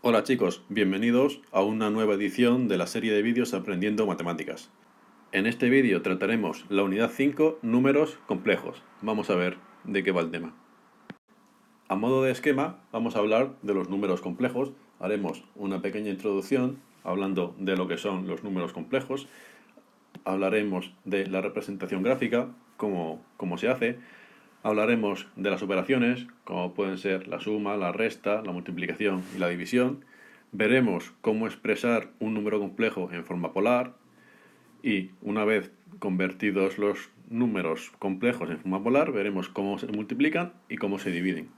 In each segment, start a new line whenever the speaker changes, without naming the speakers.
Hola chicos, bienvenidos a una nueva edición de la serie de vídeos Aprendiendo Matemáticas. En este vídeo trataremos la unidad 5, números complejos. Vamos a ver de qué va el tema. A modo de esquema, vamos a hablar de los números complejos. Haremos una pequeña introducción hablando de lo que son los números complejos. Hablaremos de la representación gráfica, cómo se hace. Hablaremos de las operaciones, como pueden ser la suma, la resta, la multiplicación y la división. Veremos cómo expresar un número complejo en forma polar y una vez convertidos los números complejos en forma polar, veremos cómo se multiplican y cómo se dividen.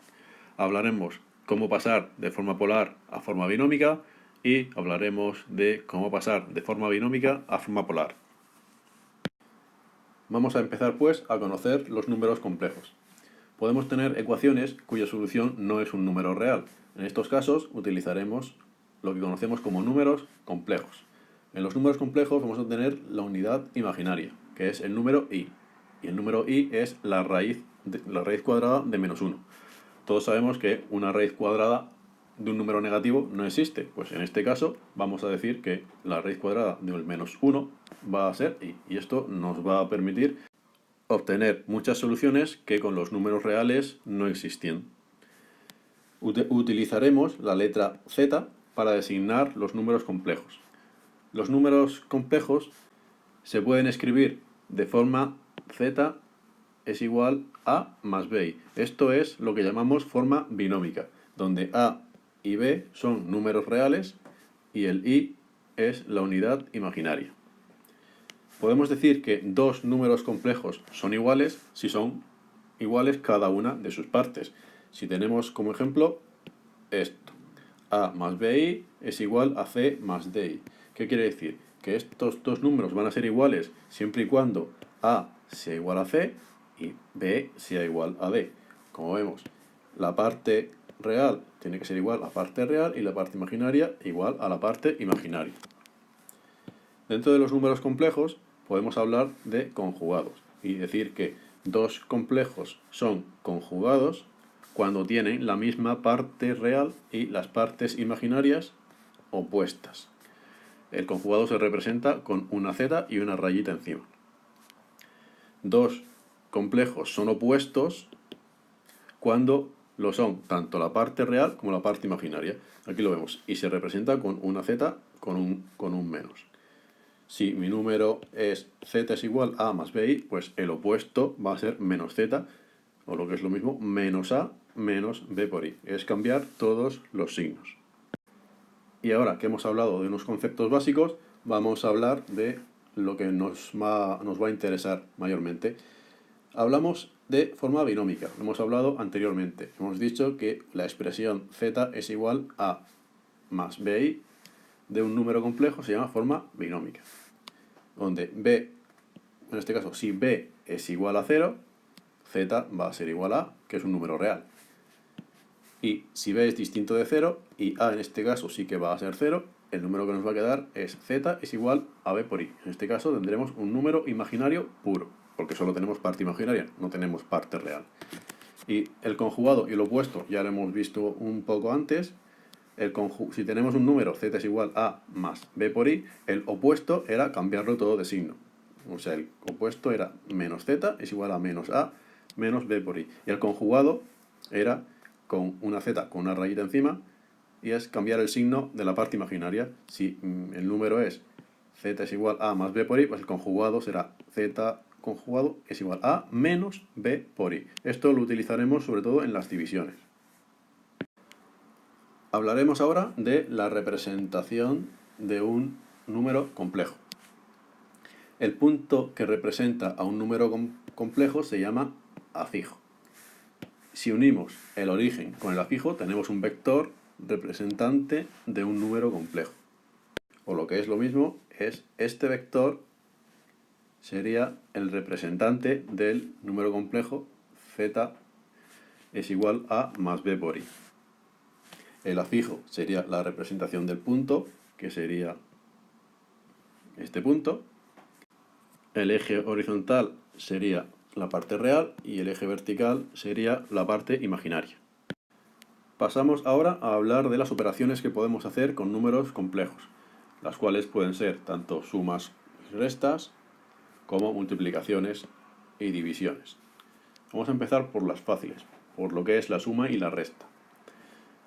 Hablaremos cómo pasar de forma polar a forma binómica y hablaremos de cómo pasar de forma binómica a forma polar. Vamos a empezar pues a conocer los números complejos. Podemos tener ecuaciones cuya solución no es un número real. En estos casos utilizaremos lo que conocemos como números complejos. En los números complejos vamos a tener la unidad imaginaria, que es el número i. Y el número i es la raíz cuadrada de menos 1. Todos sabemos que una raíz cuadrada de un número negativo no existe. Pues en este caso vamos a decir que la raíz cuadrada del menos 1 va a ser i. Y esto nos va a permitir obtener muchas soluciones que con los números reales no existían. Utilizaremos la letra z para designar los números complejos. Los números complejos se pueden escribir de forma z es igual a más bi. Esto es lo que llamamos forma binómica, donde a y b son números reales y el i es la unidad imaginaria. Podemos decir que dos números complejos son iguales si son iguales cada una de sus partes. Si tenemos como ejemplo esto, a más bi es igual a c más di. ¿Qué quiere decir? Que estos dos números van a ser iguales siempre y cuando a sea igual a c y b sea igual a d. Como vemos, la parte real tiene que ser igual a la parte real y la parte imaginaria igual a la parte imaginaria. Dentro de los números complejos podemos hablar de conjugados y decir que dos complejos son conjugados cuando tienen la misma parte real y las partes imaginarias opuestas. El conjugado se representa con una z y una rayita encima. Dos complejos son opuestos cuando lo son tanto la parte real como la parte imaginaria. Aquí lo vemos y se representa con una z con un menos. Si mi número es z es igual a más bi, pues el opuesto va a ser menos z, o lo que es lo mismo, menos a menos b por i. Es cambiar todos los signos. Y ahora que hemos hablado de unos conceptos básicos, vamos a hablar de lo que nos va a interesar mayormente. Hablamos de forma binómica, lo hemos hablado anteriormente. Hemos dicho que la expresión z es igual a más bi de un número complejo se llama forma binómica, donde b, en este caso, si b es igual a 0, z va a ser igual a, que es un número real. Y si b es distinto de 0, y a en este caso sí que va a ser 0, el número que nos va a quedar es z es igual a b por i. En este caso tendremos un número imaginario puro, porque solo tenemos parte imaginaria, no tenemos parte real. Y el conjugado y el opuesto ya lo hemos visto un poco antes. Si tenemos un número z es igual a más b por i, el opuesto era cambiarlo todo de signo. O sea, el opuesto era menos z es igual a menos a menos b por i. Y el conjugado era con una z con una rayita encima y es cambiar el signo de la parte imaginaria. Si el número es z es igual a más b por i, pues el conjugado será z conjugado es igual a menos b por i. Esto lo utilizaremos sobre todo en las divisiones. Hablaremos ahora de la representación de un número complejo. El punto que representa a un número complejo se llama afijo. Si unimos el origen con el afijo, tenemos un vector representante de un número complejo. O lo que es lo mismo, es este vector sería el representante del número complejo z es igual a más b por i. El afijo sería la representación del punto, que sería este punto. El eje horizontal sería la parte real y el eje vertical sería la parte imaginaria. Pasamos ahora a hablar de las operaciones que podemos hacer con números complejos, las cuales pueden ser tanto sumas y restas como multiplicaciones y divisiones. Vamos a empezar por las fáciles, por lo que es la suma y la resta.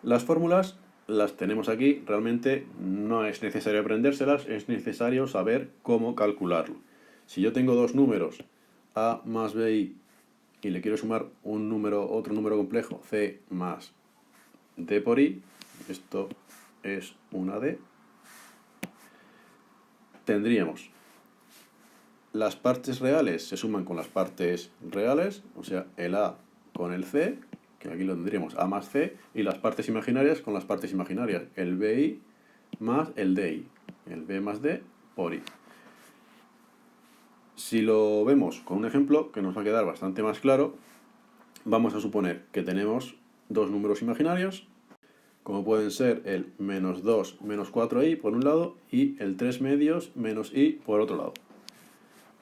Las fórmulas las tenemos aquí, realmente no es necesario aprendérselas, es necesario saber cómo calcularlo. Si yo tengo dos números, a más bi, y le quiero sumar otro número complejo, c más d por i, esto es una d, tendríamos las partes reales se suman con las partes reales, o sea, el a con el c, que aquí lo tendríamos a más c, y las partes imaginarias con las partes imaginarias, el bi más el di, el b más d por i. Si lo vemos con un ejemplo que nos va a quedar bastante más claro, vamos a suponer que tenemos dos números imaginarios, como pueden ser el menos 2 menos 4i por un lado y el 3 medios menos i por otro lado.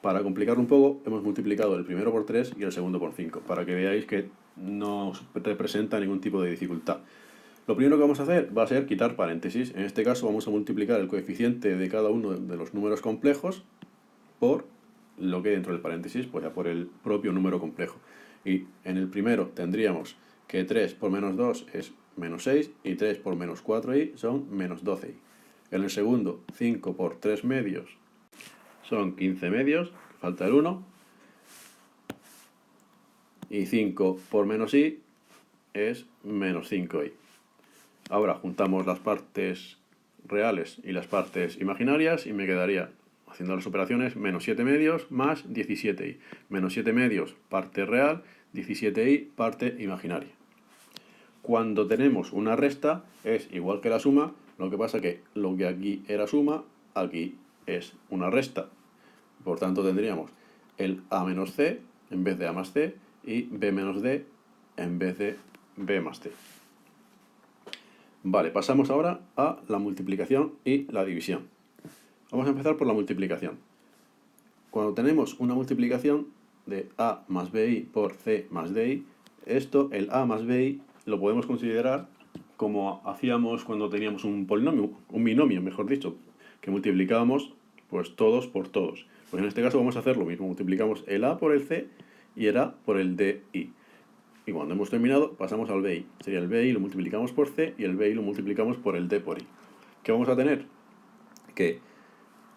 Para complicarlo un poco, hemos multiplicado el primero por 3 y el segundo por 5, para que veáis que no representa ningún tipo de dificultad. Lo primero que vamos a hacer va a ser quitar paréntesis. En este caso vamos a multiplicar el coeficiente de cada uno de los números complejos por lo que hay dentro del paréntesis, pues ya por el propio número complejo. Y en el primero tendríamos que 3 por menos 2 es menos 6 y 3 por menos 4i son menos 12i. En el segundo, 5 por 3 medios son 15 medios, falta el 1, y 5 por menos i es menos 5i. Ahora juntamos las partes reales y las partes imaginarias y me quedaría, haciendo las operaciones, menos 7 medios más 17i. Menos 7 medios, parte real, 17i, parte imaginaria. Cuando tenemos una resta es igual que la suma, lo que pasa que lo que aquí era suma, aquí es una resta. Por tanto tendríamos el a menos c en vez de a más c y b menos d en vez de b más c. Vale, pasamos ahora a la multiplicación y la división. Vamos a empezar por la multiplicación. Cuando tenemos una multiplicación de a más bi por c más di, esto, el a más bi, lo podemos considerar como hacíamos cuando teníamos un polinomio, un binomio, mejor dicho, que multiplicábamos pues todos por todos. Pues en este caso vamos a hacer lo mismo, multiplicamos el a por el c y el a por el di. Y cuando hemos terminado pasamos al bi. Sería el bi lo multiplicamos por c y el bi lo multiplicamos por el d por i. ¿Qué vamos a tener? Que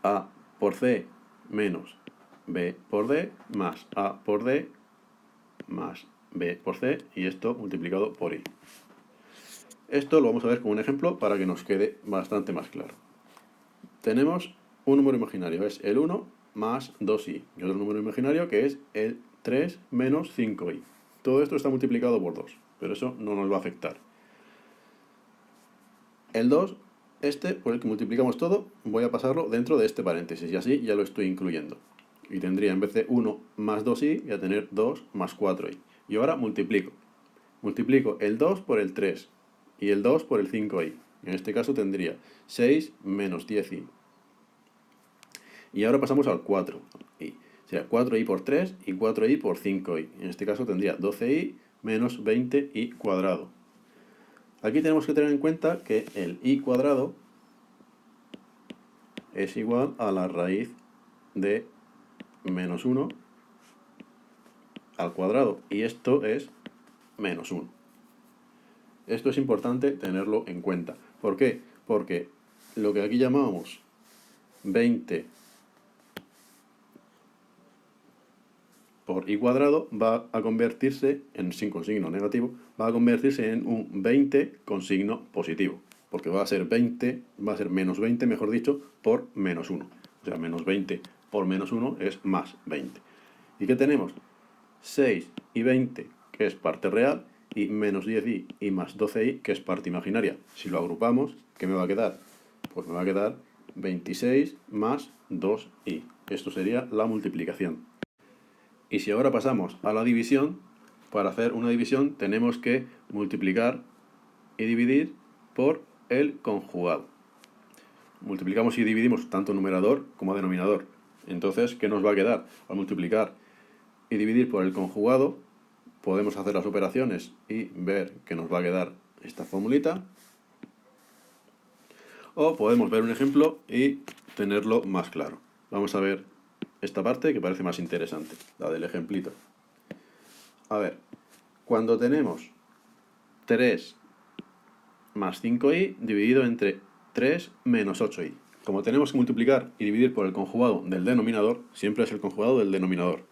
a por c menos b por d más a por d más b por c y esto multiplicado por i. Esto lo vamos a ver con un ejemplo para que nos quede bastante más claro. Tenemos un número imaginario, es el 1 más 2i, y otro número imaginario que es el 3 menos 5i. Todo esto está multiplicado por 2, pero eso no nos va a afectar. El 2, por el que multiplicamos todo, voy a pasarlo dentro de este paréntesis, y así ya lo estoy incluyendo. Y tendría en vez de 1 más 2i, voy a tener 2 más 4i. Y ahora multiplico. Multiplico el 2 por el 3 y el 2 por el 5i. En este caso tendría 6 menos 10i. Y ahora pasamos al 4i. Sería 4i por 3 y 4i por 5i. En este caso tendría 12i menos 20i cuadrado. Aquí tenemos que tener en cuenta que el i cuadrado es igual a la raíz de menos 1 al cuadrado. Y esto es menos 1. Esto es importante tenerlo en cuenta. ¿Por qué? Porque lo que aquí llamamos 20 por i cuadrado va a convertirse con signo negativo, va a convertirse en un 20 con signo positivo, porque va a ser menos 20, mejor dicho, por menos 1. O sea, menos 20 por menos 1 es más 20. ¿Y qué tenemos? 6 y 20, que es parte real, y menos 10i y más 12i, que es parte imaginaria. Si lo agrupamos, ¿qué me va a quedar? Pues me va a quedar 26 más 2i. Esto sería la multiplicación. Y si ahora pasamos a la división, para hacer una división tenemos que multiplicar y dividir por el conjugado. Multiplicamos y dividimos tanto numerador como denominador. Entonces, ¿qué nos va a quedar? Al multiplicar y dividir por el conjugado, podemos hacer las operaciones y ver que nos va a quedar esta formulita. O podemos ver un ejemplo y tenerlo más claro. Vamos a ver esta parte que parece más interesante, la del ejemplito. A ver, cuando tenemos 3 más 5i dividido entre 3 menos 8i. Como tenemos que multiplicar y dividir por el conjugado del denominador, siempre es el conjugado del denominador.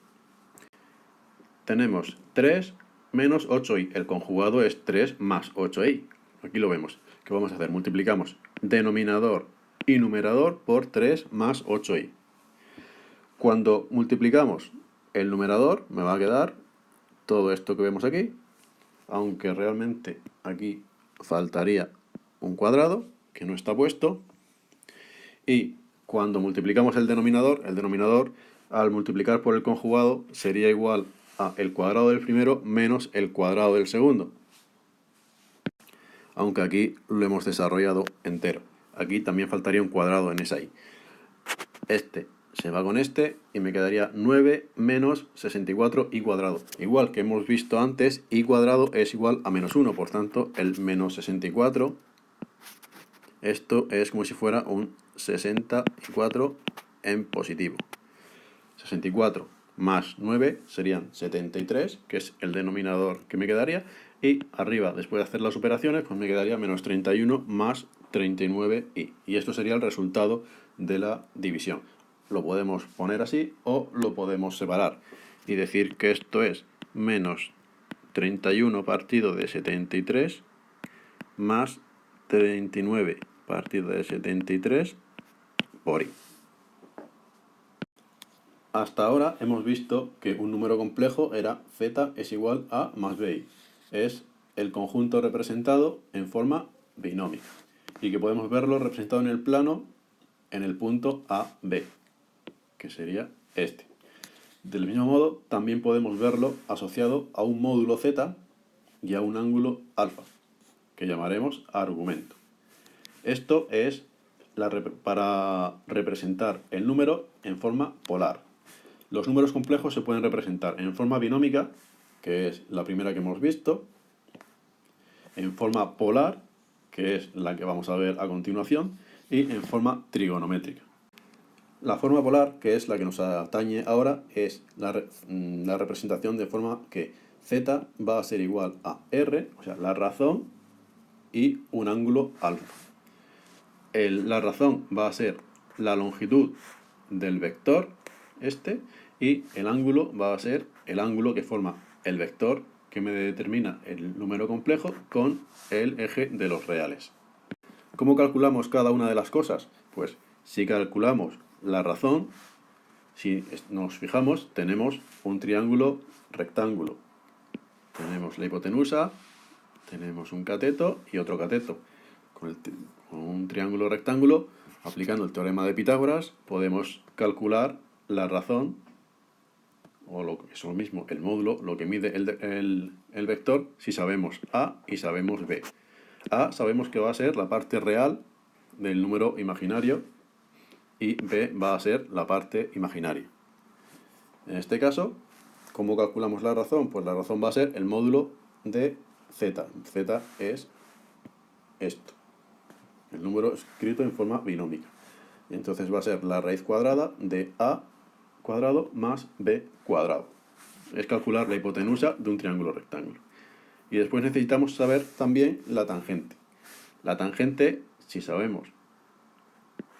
Tenemos 3 menos 8i. El conjugado es 3 más 8i. Aquí lo vemos. ¿Qué vamos a hacer? Multiplicamos denominador y numerador por 3 más 8i. Cuando multiplicamos el numerador, me va a quedar todo esto que vemos aquí, aunque realmente aquí faltaría un cuadrado, que no está puesto. Y cuando multiplicamos el denominador al multiplicar por el conjugado sería igual a el cuadrado del primero menos el cuadrado del segundo. Aunque aquí lo hemos desarrollado entero. Aquí también faltaría un cuadrado en esa i. Este se va con este y me quedaría 9 menos 64i cuadrado. Igual que hemos visto antes, i cuadrado es igual a menos 1. Por tanto, el menos 64, esto es como si fuera un 64 en positivo. 64 más 9 serían 73, que es el denominador que me quedaría. Y arriba, después de hacer las operaciones, pues me quedaría menos 31 más 39i. Y esto sería el resultado de la división. Lo podemos poner así o lo podemos separar y decir que esto es menos 31 partido de 73 más 39 partido de 73 por i. Hasta ahora hemos visto que un número complejo era z es igual a más bi. Es el conjunto representado en forma binómica y que podemos verlo representado en el plano en el punto AB, que sería este. Del mismo modo, también podemos verlo asociado a un módulo z y a un ángulo alfa, que llamaremos argumento. Esto es para representar el número en forma polar. Los números complejos se pueden representar en forma binómica, que es la primera que hemos visto, en forma polar, que es la que vamos a ver a continuación, y en forma trigonométrica. La forma polar, que es la que nos atañe ahora, es la representación de forma que z va a ser igual a r, o sea, la razón, y un ángulo alfa. La razón va a ser la longitud del vector, y el ángulo va a ser el ángulo que forma el vector que me determina el número complejo con el eje de los reales. ¿Cómo calculamos cada una de las cosas? Pues si calculamos la razón, si nos fijamos, tenemos un triángulo rectángulo. Tenemos la hipotenusa, tenemos un cateto y otro cateto. Con un triángulo rectángulo, aplicando el teorema de Pitágoras, podemos calcular la razón, o lo que es lo mismo, el módulo, lo que mide el vector, si sabemos A y sabemos B. A sabemos que va a ser la parte real del número imaginario y B va a ser la parte imaginaria. En este caso, ¿cómo calculamos la razón? Pues la razón va a ser el módulo de z. Z es esto, el número escrito en forma binómica. Entonces va a ser la raíz cuadrada de A cuadrado más B cuadrado. Es calcular la hipotenusa de un triángulo rectángulo. Y después necesitamos saber también la tangente. La tangente, si sabemos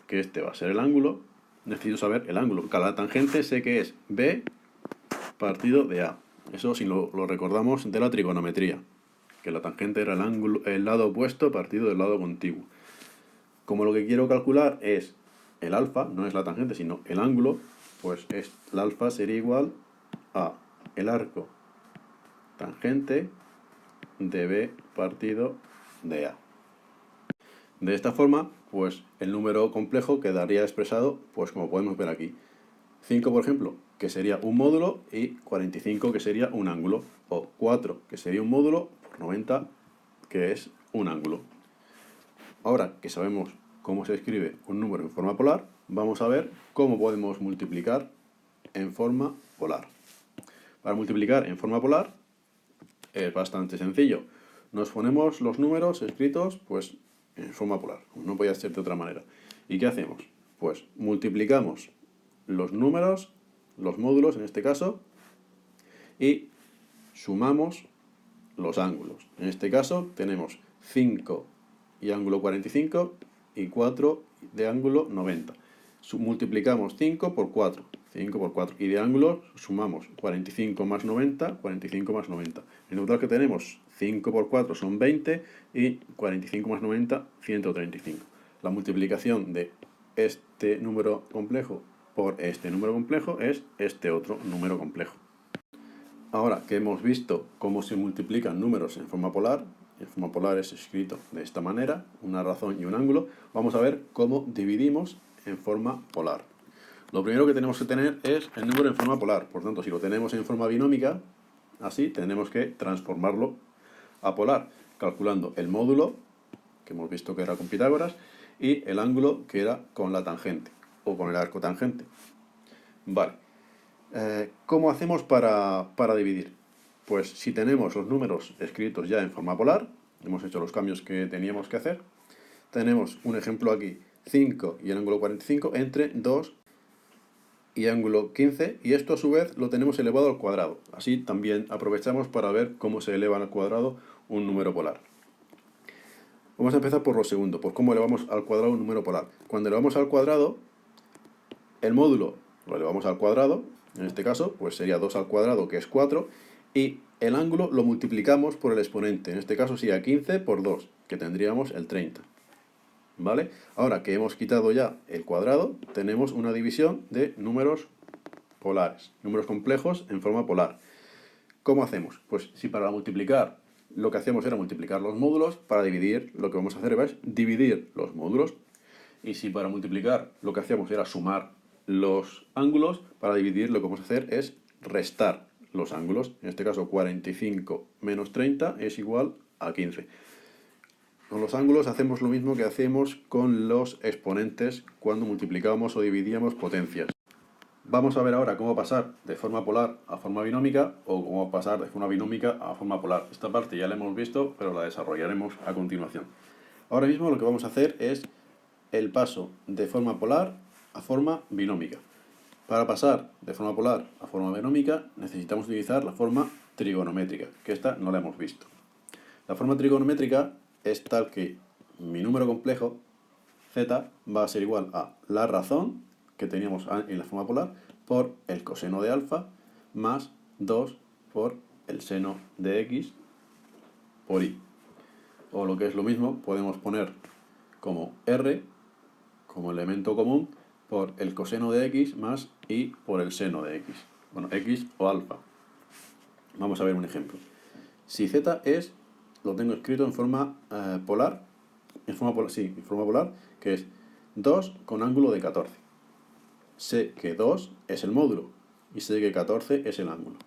que este va a ser el ángulo, necesito saber el ángulo. Cada tangente sé que es B partido de A. Eso si lo recordamos de la trigonometría, que la tangente era el lado opuesto partido del lado contiguo. Como lo que quiero calcular es el alfa, no es la tangente, sino el ángulo, pues el alfa sería igual a el arco tangente de B partido de A. De esta forma, pues el número complejo quedaría expresado, pues como podemos ver aquí. 5, por ejemplo, que sería un módulo, y 45, que sería un ángulo, o 4, que sería un módulo, por 90, que es un ángulo. Ahora que sabemos cómo se escribe un número en forma polar, vamos a ver cómo podemos multiplicar en forma polar. Para multiplicar en forma polar es bastante sencillo. nos ponemos los números escritos pues en forma polar, no podía ser de otra manera. ¿Y qué hacemos? Pues multiplicamos los números, los módulos en este caso, y sumamos los ángulos. En este caso tenemos 5 y ángulo 45 y 4 de ángulo 90. Multiplicamos 5 por 4, 5 por 4. Y de ángulos sumamos 45 más 90, 45 más 90. El total que tenemos 5 por 4 son 20 y 45 más 90, 135. La multiplicación de este número complejo por este número complejo es este otro número complejo. Ahora que hemos visto cómo se multiplican números en forma polar es escrito de esta manera, una razón y un ángulo, vamos a ver cómo dividimos en forma polar. Lo primero que tenemos que tener es el número en forma polar, por tanto, si lo tenemos en forma binómica, así tenemos que transformarlo a polar, calculando el módulo, que hemos visto que era con Pitágoras, y el ángulo, que era con la tangente, o con el arco tangente. Vale. ¿Cómo hacemos para dividir? Pues si tenemos los números escritos ya en forma polar, hemos hecho los cambios que teníamos que hacer, tenemos un ejemplo aquí, 5 y el ángulo 45 entre 2 y ángulo 15, y esto a su vez lo tenemos elevado al cuadrado. Así también aprovechamos para ver cómo se eleva al cuadrado un número polar. Vamos a empezar por lo segundo, por cómo elevamos al cuadrado un número polar. Cuando elevamos al cuadrado, el módulo lo elevamos al cuadrado, en este caso, pues sería 2 al cuadrado, que es 4, y el ángulo lo multiplicamos por el exponente, en este caso sería 15 por 2, que tendríamos el 30. ¿Vale? Ahora que hemos quitado ya el cuadrado, tenemos una división de números polares, números complejos en forma polar. ¿Cómo hacemos? Pues si para multiplicar lo que hacíamos era multiplicar los módulos, para dividir lo que vamos a hacer es dividir los módulos. Y si para multiplicar lo que hacíamos era sumar los ángulos, para dividir lo que vamos a hacer es restar los ángulos. En este caso 45 menos 30 es igual a 15. Con los ángulos hacemos lo mismo que hacemos con los exponentes cuando multiplicábamos o dividíamos potencias. Vamos a ver ahora cómo pasar de forma polar a forma binómica o cómo pasar de forma binómica a forma polar. Esta parte ya la hemos visto, pero la desarrollaremos a continuación. Ahora mismo lo que vamos a hacer es el paso de forma polar a forma binómica. Para pasar de forma polar a forma binómica necesitamos utilizar la forma trigonométrica, que esta no la hemos visto. La forma trigonométrica es tal que mi número complejo, z, va a ser igual a la razón que teníamos en la forma polar por el coseno de alfa más 2 por el seno de x por y. O lo que es lo mismo, podemos poner como r, como elemento común, por el coseno de x más y por el seno de x. Bueno, x o alfa. Vamos a ver un ejemplo. Si z es, lo tengo escrito en forma polar, en forma polar, que es 2 con ángulo de 14. Sé que 2 es el módulo y sé que 14 es el ángulo.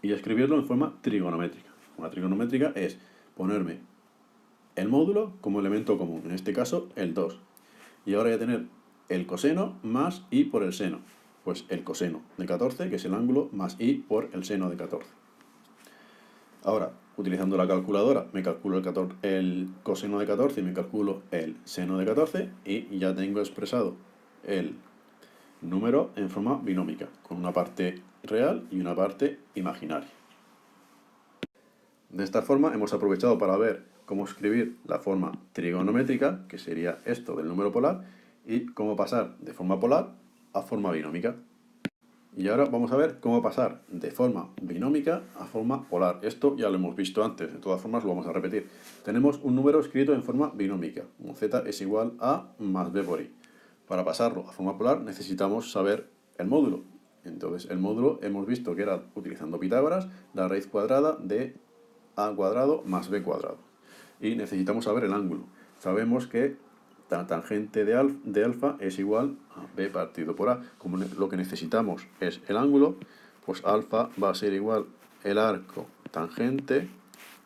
Y escribirlo en forma trigonométrica. Una trigonométrica es ponerme el módulo como elemento común, en este caso el 2. Y ahora voy a tener el coseno más y por el seno. Pues el coseno de 14, que es el ángulo, más y por el seno de 14. Ahora, utilizando la calculadora, me calculo el coseno de 14 y me calculo el seno de 14 y ya tengo expresado el número en forma binómica, con una parte real y una parte imaginaria. De esta forma hemos aprovechado para ver cómo escribir la forma trigonométrica, que sería esto del número polar, y cómo pasar de forma polar a forma binómica. Y ahora vamos a ver cómo pasar de forma binómica a forma polar. Esto ya lo hemos visto antes, de todas formas lo vamos a repetir. Tenemos un número escrito en forma binómica, como z es igual a más b por y. Para pasarlo a forma polar necesitamos saber el módulo. Entonces el módulo hemos visto que era, utilizando Pitágoras, la raíz cuadrada de a cuadrado más b cuadrado. Y necesitamos saber el ángulo. Sabemos que la tangente de alfa es igual a b partido por a. Como lo que necesitamos es el ángulo, pues alfa va a ser igual el arco tangente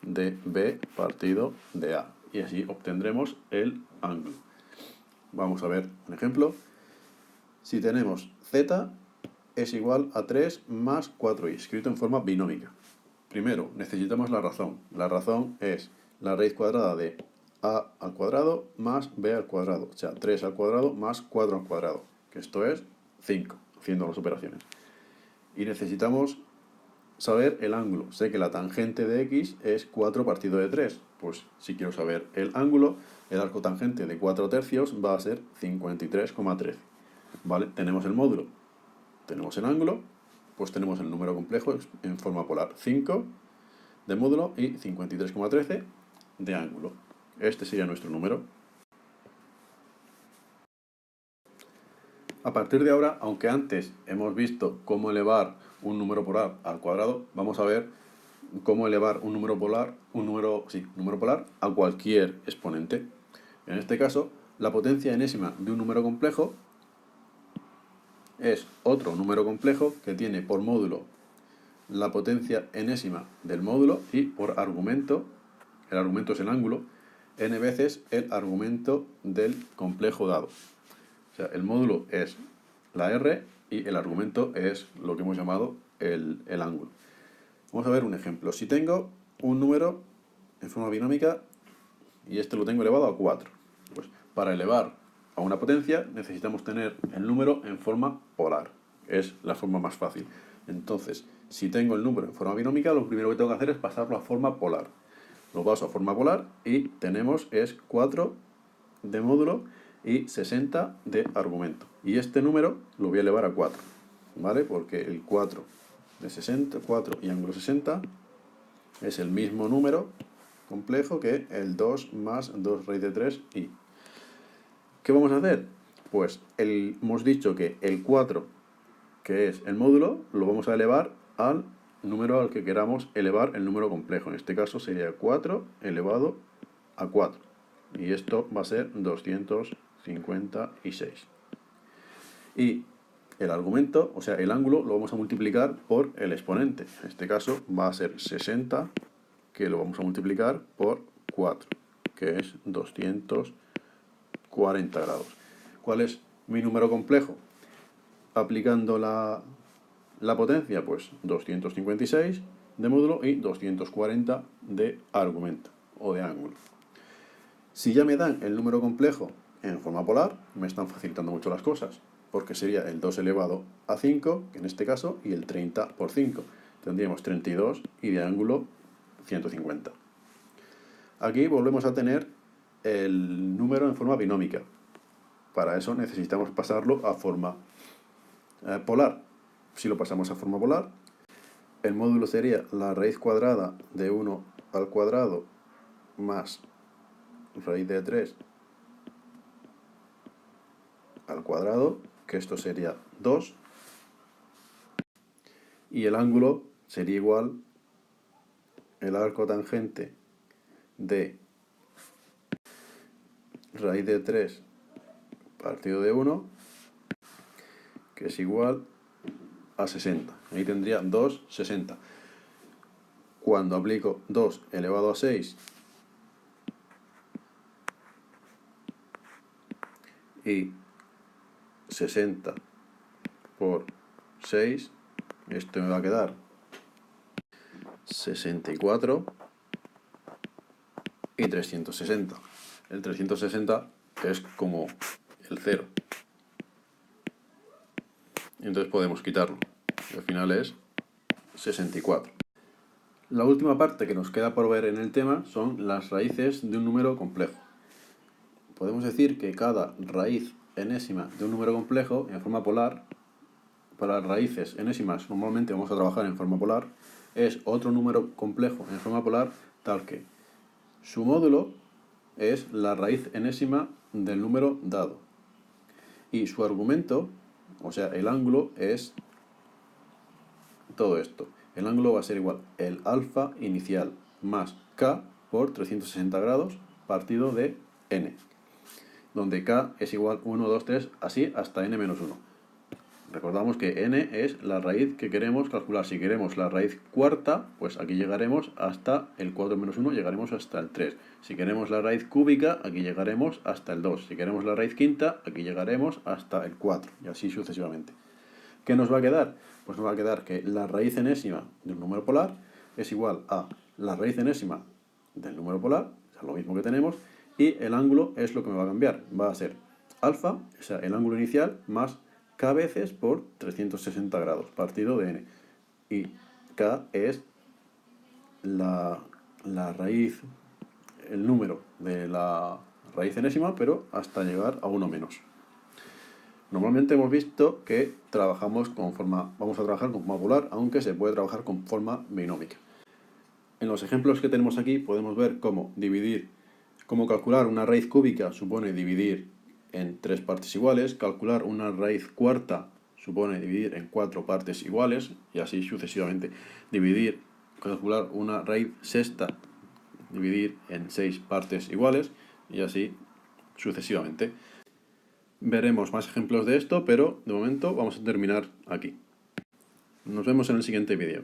de b partido de a. Y así obtendremos el ángulo. Vamos a ver un ejemplo. Si tenemos z es igual a 3 más 4y, escrito en forma binómica. Primero, necesitamos la razón. La razón es la raíz cuadrada de a al cuadrado más b al cuadrado. O sea, 3 al cuadrado más 4 al cuadrado. Que esto es 5, haciendo las operaciones. Y necesitamos saber el ángulo. Sé que la tangente de x es 4 partido de 3. Pues si quiero saber el ángulo, el arco tangente de 4 tercios va a ser 53,13. ¿Vale? Tenemos el módulo, tenemos el ángulo, pues tenemos el número complejo en forma polar. 5 de módulo y 53,13 de ángulo. Este sería nuestro número. A partir de ahora, aunque antes hemos visto cómo elevar un número polar al cuadrado, vamos a ver cómo elevar un número polar a cualquier exponente. En este caso, la potencia enésima de un número complejo es otro número complejo que tiene por módulo la potencia enésima del módulo y por argumento, el argumento es el ángulo, n veces el argumento del complejo dado. O sea, el módulo es la R y el argumento es lo que hemos llamado el ángulo. Vamos a ver un ejemplo. Si tengo un número en forma binómica y este lo tengo elevado a 4, pues para elevar a una potencia necesitamos tener el número en forma polar. Es la forma más fácil. Entonces, si tengo el número en forma binómica, lo primero que tengo que hacer es pasarlo a forma polar. Lo paso a forma polar y tenemos es 4 de módulo y 60 de argumento. Y este número lo voy a elevar a 4, ¿vale? Porque el 4 de 60, 4 y ángulo 60 es el mismo número complejo que el 2 más 2 raíz de 3i. ¿Qué vamos a hacer? Pues hemos dicho que el 4, que es el módulo, lo vamos a elevar al número al que queramos elevar el número complejo. En este caso sería 4 elevado a 4. Y esto va a ser 256. Y el argumento, o sea, el ángulo, lo vamos a multiplicar por el exponente. En este caso va a ser 60, que lo vamos a multiplicar por 4, que es 240 grados. ¿Cuál es mi número complejo? Aplicando la potencia, pues 256 de módulo y 240 de argumento o de ángulo. Si ya me dan el número complejo en forma polar, me están facilitando mucho las cosas, porque sería el 2 elevado a 5, en este caso, y el 30 por 5. Tendríamos 32 y de ángulo 150. Aquí volvemos a tener el número en forma binómica. Para eso necesitamos pasarlo a forma polar. Si lo pasamos a forma polar, el módulo sería la raíz cuadrada de 1 al cuadrado más raíz de 3 al cuadrado, que esto sería 2, y el ángulo sería igual el arco tangente de raíz de 3 partido de 1, que es igual a 60. Ahí tendría 2,60. Cuando aplico 2 elevado a 6 y 60 por 6, esto me va a quedar 64 y 360. El 360 es como el 0. Entonces podemos quitarlo. Al final es 64. La última parte que nos queda por ver en el tema son las raíces de un número complejo. Podemos decir que cada raíz enésima de un número complejo en forma polar, para raíces enésimas normalmente vamos a trabajar en forma polar, es otro número complejo en forma polar tal que su módulo es la raíz enésima del número dado. Y su argumento, o sea, el ángulo, es todo esto. El ángulo va a ser igual el alfa inicial más k por 360 grados partido de n, donde k es igual 1, 2, 3, así hasta n menos 1. Recordamos que n es la raíz que queremos calcular. Si queremos la raíz cuarta, pues aquí llegaremos hasta el 4 menos 1, llegaremos hasta el 3. Si queremos la raíz cúbica, aquí llegaremos hasta el 2. Si queremos la raíz quinta, aquí llegaremos hasta el 4, y así sucesivamente. ¿Qué nos va a quedar? Pues nos va a quedar que la raíz enésima de un número polar es igual a la raíz enésima del número polar, o sea, lo mismo que tenemos, y el ángulo es lo que me va a cambiar. Va a ser alfa, o sea, el ángulo inicial, más k veces por 360 grados, partido de n. Y k es la raíz, el número de la raíz enésima, pero hasta llegar a 1 menos. Normalmente hemos visto que vamos a trabajar con forma polar, aunque se puede trabajar con forma binómica. En los ejemplos que tenemos aquí podemos ver cómo calcular una raíz cúbica supone dividir en 3 partes iguales, calcular una raíz cuarta supone dividir en 4 partes iguales, y así sucesivamente. Calcular una raíz sexta, dividir en 6 partes iguales, y así sucesivamente. Veremos más ejemplos de esto, pero de momento vamos a terminar aquí. Nos vemos en el siguiente vídeo.